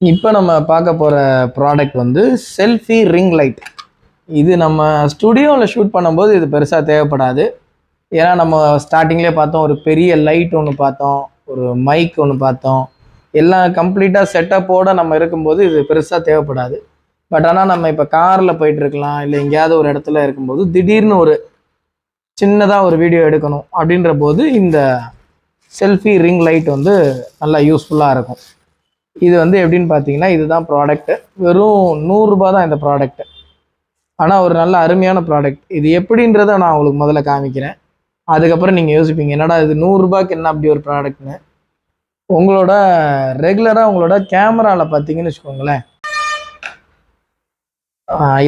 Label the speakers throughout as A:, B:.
A: இப்போ நம்ம பார்க்க போகிற ப்ராடக்ட் வந்து செல்ஃபி ரிங் லைட். இது நம்ம ஸ்டுடியோவில் ஷூட் பண்ணும்போது இது பெருசாக தேவைப்படாது. ஏன்னா நம்ம ஸ்டார்டிங்லேயே பார்த்தோம், ஒரு பெரிய லைட் ஒன்று பார்த்தோம், ஒரு மைக் ஒன்று பார்த்தோம். எல்லாம் கம்ப்ளீட்டாக செட்டப்போடு நம்ம இருக்கும்போது இது பெருசாக தேவைப்படாது. பட் ஆனால் நம்ம இப்போ காரில் போயிட்டுருக்கலாம், இல்லை எங்கேயாவது ஒரு இடத்துல இருக்கும்போது திடீர்னு ஒரு சின்னதாக ஒரு வீடியோ எடுக்கணும் அப்படின்ற போது இந்த செல்ஃபி ரிங் லைட் வந்து நல்லா யூஸ்ஃபுல்லாக இருக்கும். இது வந்து எப்படின்னு பார்த்தீங்கன்னா, இதுதான் ப்ராடக்ட்டு. வெறும் ரூ. 100 தான் இந்த ப்ராடக்ட்டு. ஆனால் ஒரு நல்ல அருமையான ப்ராடக்ட். இது எப்படின்றத நான் உங்களுக்கு முதல்ல காமிக்கிறேன். அதுக்கப்புறம் நீங்கள் யோசிப்பீங்க, என்னடா இது ரூ. 100க்கு என்ன அப்படி ஒரு ப்ராடக்ட்னு. உங்களோட ரெகுலராக உங்களோட கேமராவில் பார்த்தீங்கன்னு வச்சுக்கோங்களேன்,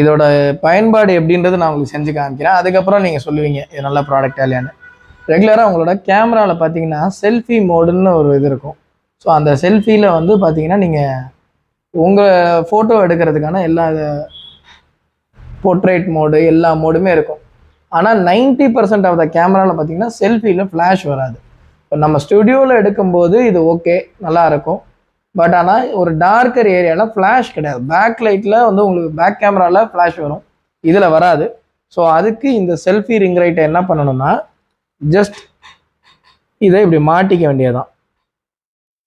A: இதோட பயன்பாடு எப்படின்றது நான் உங்களுக்கு செஞ்சு காமிக்கிறேன். அதுக்கப்புறம் நீங்கள் சொல்லுவீங்க இது நல்ல ப்ராடக்டா இல்லையான்னு. ரெகுலராக உங்களோட கேமராவில் பார்த்தீங்கன்னா செல்ஃபி மோடுன்னு ஒரு இது இருக்கும். ஸோ அந்த செல்ஃபியில் வந்து பார்த்தீங்கன்னா, நீங்கள் உங்கள் ஃபோட்டோ எடுக்கிறதுக்கான எல்லா போர்ட்ரேட் மோடு எல்லா மோடுமே இருக்கும். ஆனால் 90% ஆஃப் த கேமராவில் பார்த்தீங்கன்னா செல்ஃபியில் ஃப்ளாஷ் வராது. இப்போ நம்ம ஸ்டுடியோவில் எடுக்கும்போது இது ஓகே, நல்லாயிருக்கும். பட் ஆனால் ஒரு டார்க்கர் ஏரியாவில் ஃப்ளாஷ் கிடையாது. பேக் லைட்டில் வந்து உங்களுக்கு பேக் கேமராவில் ஃப்ளாஷ் வரும், இதில் வராது. ஸோ அதுக்கு இந்த செல்ஃபி ரிங் லைட்டை என்ன பண்ணணும்னா, ஜஸ்ட் இதை இப்படி மாட்டிக்க வேண்டியதான்.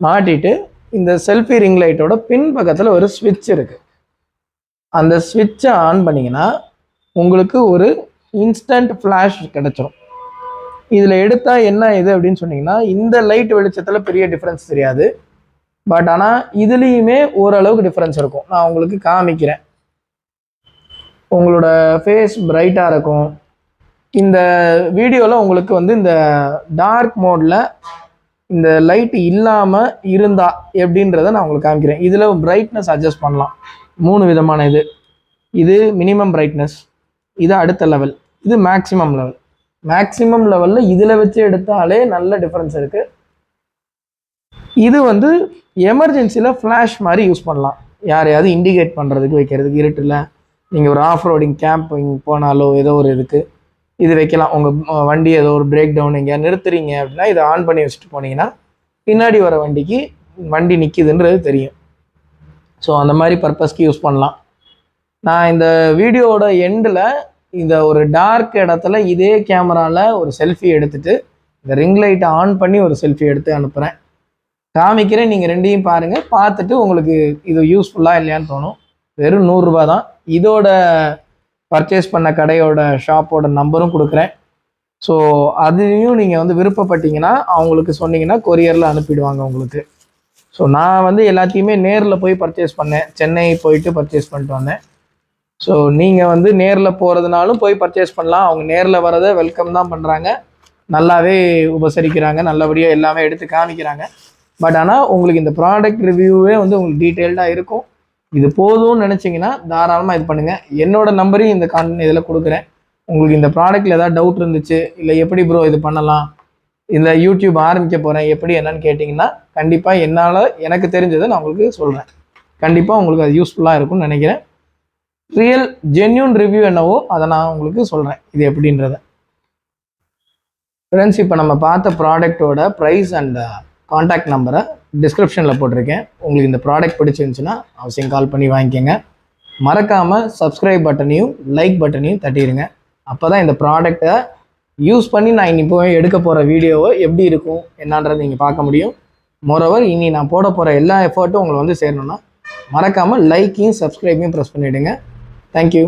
A: மாட்டிட்டு இந்த செல்ஃபி ரிங் லைட்டோட பின் பக்கத்தில் ஒரு ஸ்விட்ச் இருக்குது. அந்த ஸ்விட்சை ஆன் பண்ணிங்கன்னா உங்களுக்கு ஒரு இன்ஸ்டன்ட் ஃப்ளாஷ் கிடச்சிரும். இதில் எடுத்தால் என்ன இது அப்படின்னு சொன்னீங்கன்னா, இந்த லைட் வெளிச்சத்தில் பெரிய டிஃப்ரென்ஸ் தெரியாது. பட் ஆனால் இதுலேயுமே ஓரளவுக்கு டிஃப்ரென்ஸ் இருக்கும். நான் உங்களுக்கு காமிக்கிறேன். உங்களோட ஃபேஸ் பிரைட்டாக இருக்கும். இந்த வீடியோவில் உங்களுக்கு வந்து இந்த டார்க் மோடில் இந்த லைட் இல்லாமல் இருந்தால் எப்படின்றத நான் உங்களுக்கு காமிக்கிறேன். இதில் பிரைட்னஸ் அட்ஜஸ்ட் பண்ணலாம். 3 விதமான இது மினிமம் பிரைட்னஸ், இது அடுத்த லெவல், இது மேக்ஸிமம் லெவல். மேக்ஸிமம் லெவலில் இதில் வச்சு எடுத்தாலே நல்ல டிஃப்ரென்ஸ் இருக்குது. இது வந்து எமர்ஜென்சியில் ஃப்ளாஷ் மாதிரி யூஸ் பண்ணலாம். யாரையாவது இண்டிகேட் பண்ணுறதுக்கு வைக்கிறதுக்கு, இருட்டில் நீங்கள் ஒரு ஆஃப் ரோடிங் கேம்பிங் போனாலோ ஏதோ ஒரு இதுக்கு இது வைக்கலாம். உங்கள் வண்டி ஏதோ ஒரு பிரேக் டவுன் எங்கேயா நிறுத்துறீங்க அப்படின்னா இதை ஆன் பண்ணி வச்சுட்டு போனீங்கன்னா பின்னாடி வர வண்டிக்கு வண்டி நிற்கிதுன்றது தெரியும். ஸோ அந்த மாதிரி பர்பஸ்க்கு யூஸ் பண்ணலாம். நான் இந்த வீடியோவோட எண்டில் இந்த ஒரு டார்க் இடத்துல இதே கேமராவில் ஒரு செல்ஃபி எடுத்துகிட்டு இந்த ரிங் லைட்டை ஆன் பண்ணி ஒரு செல்ஃபி எடுத்து அனுப்புகிறேன், காமிக்கிறேன். நீங்கள் ரெண்டையும் பாருங்கள். பார்த்துட்டு உங்களுக்கு இது யூஸ்ஃபுல்லாக இல்லையான்னு தோணும். வெறும் ரூ. 100 தான். இதோட பர்ச்சேஸ் பண்ண கடையோட ஷாப்போட நம்பரும் கொடுக்குறேன். ஸோ அதையும் நீங்கள் வந்து விருப்பப்பட்டீங்கன்னா அவங்களுக்கு சொன்னீங்கன்னா கொரியரில் அனுப்பிடுவாங்க உங்களுக்கு. ஸோ நான் வந்து எல்லாத்தையுமே நேரில் போய் பர்ச்சேஸ் பண்ணேன். சென்னை போயிட்டு பர்ச்சேஸ் பண்ணிட்டு வந்தேன். ஸோ நீங்கள் வந்து நேரில் போகிறதுனாலும் போய் பர்ச்சேஸ் பண்ணலாம். அவங்க நேரில் வரதை வெல்கம் தான் பண்ணுறாங்க, நல்லாவே உபசரிக்கிறாங்க, நல்லபடியாக எல்லாமே எடுத்து காமிக்கிறாங்க. பட் ஆனால் உங்களுக்கு இந்த ப்ராடக்ட் ரிவ்யூவே வந்து உங்களுக்கு டீட்டெயில்டாக இருக்கும். இது போதும்னு நினச்சிங்கன்னா தாராளமாக இது பண்ணுங்கள். என்னோடய நம்பரையும் இந்த இதில் கொடுக்குறேன். உங்களுக்கு இந்த ப்ராடக்ட்டில் ஏதாவது டவுட் இருந்துச்சு, இல்லை எப்படி ப்ரோ இது பண்ணலாம், இந்த யூடியூப் ஆரம்பிக்க போகிறேன் எப்படி என்னன்னு கேட்டிங்கன்னா கண்டிப்பாக எனக்கு தெரிஞ்சதை நான் உங்களுக்கு சொல்கிறேன். கண்டிப்பாக உங்களுக்கு அது யூஸ்ஃபுல்லாக இருக்கும்னு நினைக்கிறேன். ரியல் ஜென்யூன் ரிவ்யூ என்னவோ அதை நான் உங்களுக்கு சொல்கிறேன் இது எப்படின்றத. ஃப்ரெண்ட்ஸ், இப்போ நம்ம பார்த்த ப்ராடக்டோட ப்ரைஸ் அண்ட் காண்டாக்ட் நம்பரை டிஸ்கிரிப்ஷனில் போட்டிருக்கேன். உங்களுக்கு இந்த ப்ராடக்ட் பிடிச்சிருந்துச்சுன்னா அவசியம் கால் பண்ணி வாங்கிக்கோங்க. மறக்காமல் சப்ஸ்கிரைப் பட்டனையும் லைக் பட்டனையும் தட்டிடுங்க. அப்போ தான் இந்த ப்ராடக்டை யூஸ் பண்ணி நான் இப்போ எடுக்க போகிற வீடியோவை எப்படி இருக்கும் என்னன்றதை நீங்கள் பார்க்க முடியும். மோரோவர் இனி நான் போட போகிற எல்லா எஃபர்ட்டும் உங்களை வந்து சேரணும்னா மறக்காமல் லைக்கையும் சப்ஸ்கிரைபையும் ப்ரெஸ் பண்ணிவிடுங்க. தேங்க்யூ.